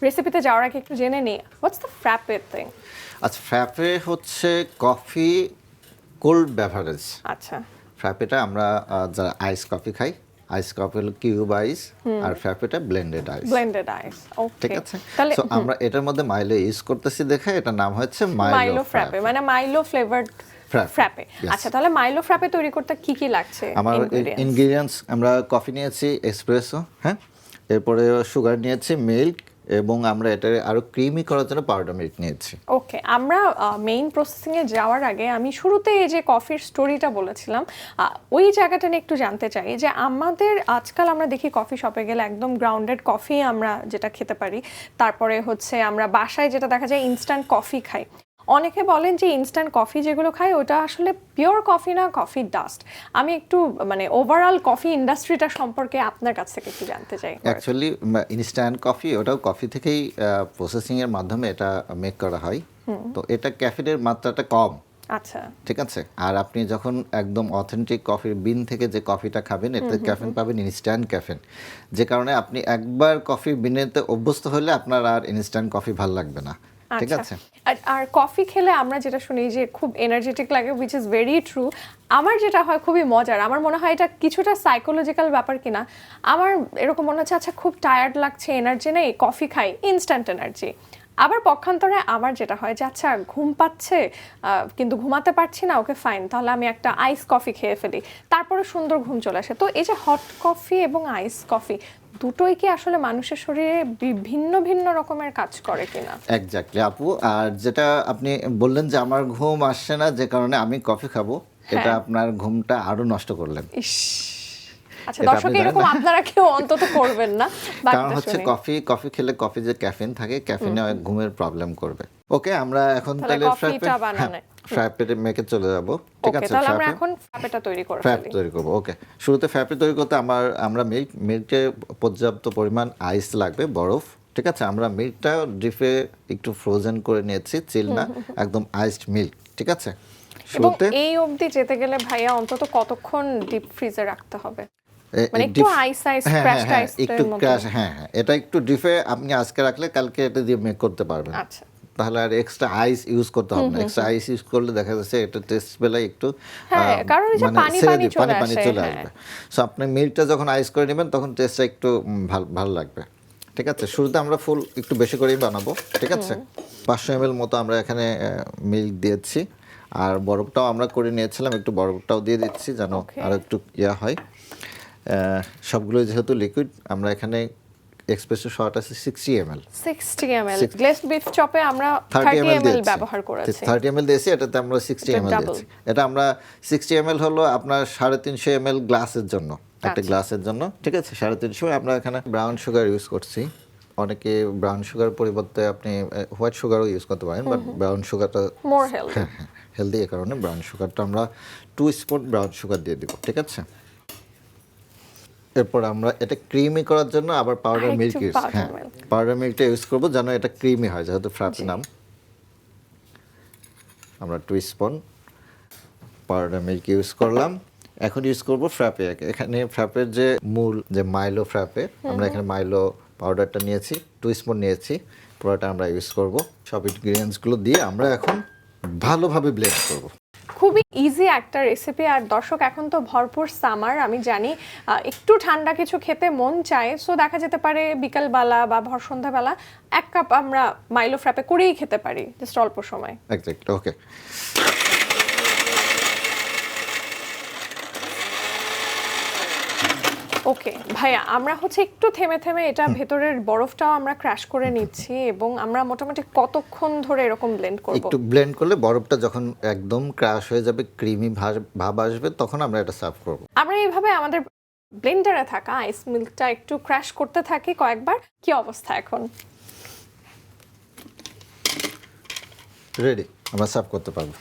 রেসিপিতে যাওয়ার আগে একটু জেনে নিই, হোয়াটস দ্য ফ্র্যাপে থিং? আচ্ছা, ফ্র্যাপে হচ্ছে কফি কোল্ড বেভারেজ। আচ্ছা, ফ্র্যাপেটা আমরা যারা আইস কফি খাই, আইস কফি হলো কিউব আইস, আর ফ্র্যাপেটা ব্লেন্ডেড আইস। ব্লেন্ডেড আইস, ওকে। ঠিক আছে, তাহলে সো আমরা এটার মধ্যে মাইলো ইউজ করতেছি দেখে এটার নাম হচ্ছে মাইলো ফ্র্যাপে, মানে মাইলো ফ্লেভারড ফ্র্যাপে। আচ্ছা, তাহলে মাইলো ফ্র্যাপে তৈরি করতে কি কি লাগছে? আমার ইনগ্রেডিয়েন্টস, আমরা কফি নিয়েছি এসপ্রেসো, হ্যাঁ, এরপরে সুগার নিয়েছি, মিল্ক, এবং আমরা এটা আরো ক্রিমি করার জন্য পাউডার মিল্ক নিয়েছি। ওকে, আমরা মেইন প্রসেসিং এ যাওয়ার আগে আমি শুরুতে এই যে কফির স্টোরিটা বলেছিলাম, ওই জায়গাটা নিয়ে একটু জানতে চাই যে আমাদের আজকাল আমরা দেখি কফি শপে গেলে একদম গ্রাউন্ডেড কফি আমরা যেটা খেতে পারি, তারপরে হচ্ছে আমরা বাসায় যেটা দেখা যায় ইনস্ট্যান্ট কফি খাই। অনেকে বলেন যে ইনস্ট্যান্ট কফি যেগুলো খাই ওটা আসলে পিওর কফি না, কফি ডাস্ট। আমি একটু মানে ওভারঅল কফি ইন্ডাস্ট্রিটা সম্পর্কে আপনার কাছ থেকে একটু জানতে চাই। অ্যাকচুয়ালি ইনস্ট্যান্ট কফি ওটাও কফি থেকেই প্রসেসিং এর মাধ্যমে এটা মেক করা হয়, তো এটা ক্যাফেনের মাত্রাটা কম। আচ্ছা, ঠিক আছে, আর আপনি যখন একদম অথেন্টিক কফির বিন থেকে যে কফিটা খাবেন, এতে ক্যাফেন পাবেন, ইনস্ট্যান্ট ক্যাফেন, যে কারণে আপনি একবার কফি বিনেতে অভ্যস্ত হলে আপনার আর ইনস্ট্যান্ট কফি ভালো লাগবে না। ঠিক আছে, আর কফি খেলে আমরা যেটা শুনি যে খুব এনার্জেটিক লাগে, উইচ ইজ ভেরি ট্রু। আমার যেটা হয় খুবই মজার, আমার মনে হয় এটা কিছুটা সাইকোলজিক্যাল ব্যাপার কিনা। আমার এরকম মনে হচ্ছে আচ্ছা খুব টায়ার্ড লাগছে, এনার্জি নেই, কফি খাই, ইনস্ট্যান্ট এনার্জি। আবার পক্ষান্তরে আমার যেটা হয় যে আচ্ছা ঘুম পাচ্ছে কিন্তু ঘুমাতে পারছি না, ওকে ফাইন, তাহলে আমি একটা আইস কফি খেয়ে ফেলি, তারপরে সুন্দর ঘুম চলে আসে। তো এই যে হট কফি এবং আইস কফি দুটোই কি আসলে মানুষের শরীরে ভিন্ন ভিন্ন রকমের কাজ করে কিনা? এক্স্যাক্টলি আপু। আর যেটা আপনি বললেন যে আমার ঘুম আসছে না যে কারণে আমি কফি খাবো, এটা আপনার ঘুমটা আরো নষ্ট করলেন। ইস, আচ্ছা দর্শক এরকম আপনারা কেউ অন্তত করবেন না। কারণ হচ্ছে কফি খেলে কফি যে ক্যাফেইন থাকে, ক্যাফেইনে ঘুমের প্রবলেম করবে। ওকে, আমরা এখন তাহলে ফ্র্যাপে মেকে চলে যাব। ঠিক আছে, তাহলে আমরা এখন ফ্র্যাপেটা তৈরি করব। ফ্র্যাপ তৈরি করব। ওকে, শুরুতে ফ্র্যাপে তৈরি করতে আমরা মিল্কে পর্যাপ্ত পরিমাণ আইস লাগবে, বরফ। ঠিক আছে, আমরা মিল্কটা ডিপে একটু ফ্রোজেন করে নিয়েছি, চিল না, একদম আইসড মিল্ক। ঠিক আছে, শুরুতে এই অবধি যেতে গেলে ভাইয়া অন্তত কতক্ষণ ডিপ ফ্রিজে রাখতে হবে? মানে একটু ক্র্যাশড আইস একটু ক্র্যাশ, হ্যাঁ, এটা একটু ডিপে আপনি আজকে রাখলে কালকে এটা দিয়ে মেক করতে পারবেন। আচ্ছা, তাহলে আর এক্সট্রা আইস ইউজ করতে হবে না। এক্সট্রা আইস ইউজ করলে দেখা যাচ্ছে এটা টেস্ট বেলায় একটু পানি চলে আসবে। সো আপনি মিল্কটা যখন আইস করে নেবেন তখন টেস্টটা একটু ভালো লাগবে। ঠিক আছে, শুরুতে আমরা ফুল একটু বেশি করেই বানাবো। ঠিক আছে, 500 ml মতো আমরা এখানে মিল্ক দিয়েছি, আর বরফটাও আমরা করে নিয়েছিলাম, একটু বরফটাও দিয়ে দিচ্ছি যেন আরো একটু ইয়া হয়। সবগুলো যেহেতু লিকুইড, আমরা এখানে এক্সপ্রেসো শট আছে 60 ml। গ্লেজড বিফ চপে আমরা 30 ml ব্যবহার করেছি, 30 ml দিয়েছি, এটাতে আমরা 60 ml দিয়েছি। এটা আমরা 60 ml হলো আপনার 350 ml গ্লাসের জন্য, একটা গ্লাসের জন্য। ঠিক আছে, 350। আমরা এখানে ব্রাউন সুগার ইউজ করছি। অনেকে ব্রাউন সুগার পরিবর্তে আপনি হোয়াইট সুগারও ইউজ করতে পারেন, বাট ব্রাউন সুগারটা মোর হেলদি। হেলদি, এই কারণে ব্রাউন সুগারটা আমরা 2 স্পুন ব্রাউন সুগার দিয়ে দিব। ঠিক আছে, এরপর আমরা এটা ক্রিমি করার জন্য আবার পাউডার মিল্ক পাউডার মিল্কটা ইউজ করবো যেন এটা ক্রিমি হয়, যেহেতু ফ্র্যাপে নাম। আমরা 2 স্পুন পাউডার মিল্ক ইউজ করলাম। এখন ইউজ করব ফ্র্যাপে। এখানে ফ্র্যাপের যে মূল যে মাইলো ফ্র্যাপে, আমরা এখানে মাইলো পাউডারটা নিয়েছি, 2 স্পুন নিয়েছি, পুরোটা আমরা ইউজ করব। সব ইনগ্রিডিয়েন্টসগুলো দিয়ে আমরা এখন ভালোভাবে ব্লেন্ড করব। খুবই ইজি একটা রেসিপি। আর দর্শক এখন তো ভরপুর সামার, আমি জানি একটু ঠান্ডা কিছু খেতে মন চায়, সো দেখা যেতে পারে বিকালবেলা বা ভর সন্ধ্যাবেলা 1 কাপ আমরা মাইলো ফ্র্যাপে করেই খেতে পারি, জাস্ট অল্প সময়। এক্স্যাক্টলি, ওকে। ওকে ভাইয়া, আমরা হচ্ছে একটু থেমে থেমে এটা ভেতরের বরফটাও আমরা ক্র্যাশ করে নিচ্ছি, এবং আমরা মোটামুটি কতক্ষণ ধরে এরকম ব্লেন্ড করব? একটু ব্লেন্ড করলে বরফটা যখন একদম ক্র্যাশ হয়ে যাবে, ক্রিমি ভাব আসবে, তখন আমরা এটা সার্ভ করব। আমরা এইভাবে আমাদের ব্লেন্ডারে থাকা আইস মিল্কটা একটু ক্র্যাশ করতে থাকি কয়েকবার। কি অবস্থা এখন? রেডি, আমরা সার্ভ করতে পারবো।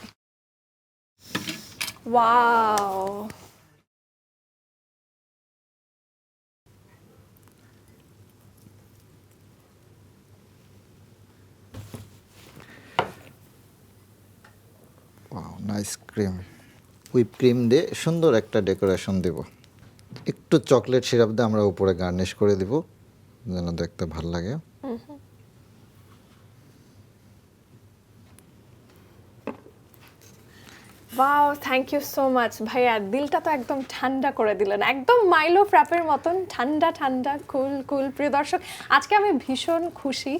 Wow, nice cream. Whip cream দিয়ে সুন্দর একটা ডেকোরেশন দেব, একটু চকলেট সিরাপ দিয়ে আমরা উপরে গার্নিশ করে দিব যেন দেখতে ভালো লাগে। Wow, thank you so much ভাইয়া, দিলটা তো একদম ঠান্ডা করে দিলেন, একদম মাইলো ফ্র্যাপের মতন ঠান্ডা ঠান্ডা কুল কুল। প্রিয় দর্শক, আজকে আমি ভীষণ খুশি।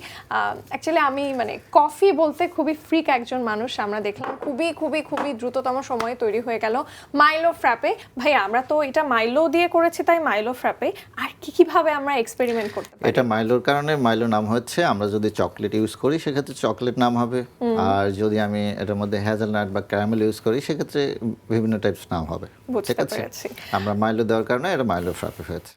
অ্যাকচুয়ালি আমি মানে কফি বলতে খুবই ফ্রিক একজন মানুষ, আমরা দেখলাম খুবই খুবই খুবই দ্রুততম সময়ে তৈরি হয়ে গেল মাইলো ফ্র্যাপে। ভাইয়া আমরা তো এটা মাইলো দিয়ে করেছি, তাই মাইলো ফ্র্যাপে আর কিভাবে আমরা এক্সপেরিমেন্ট করতে পারি? এটা মাইলোর কারণে মাইলো নাম হচ্ছে। আমরা যদি চকলেট ইউজ করি সেক্ষেত্রে চকলেট নাম হবে, আর যদি আমি এটার মধ্যে হ্যাজেলনাট বা ক্যারামেল ইউজ করি সেক্ষেত্রে বিভিন্ন টাইপস নাম হবে। বুঝতে ঠিক আছে, পেরেছি। আমরা মাইলো দেওয়ার কারণে এটা মাইলো ফ্র্যাপে হয়েছে।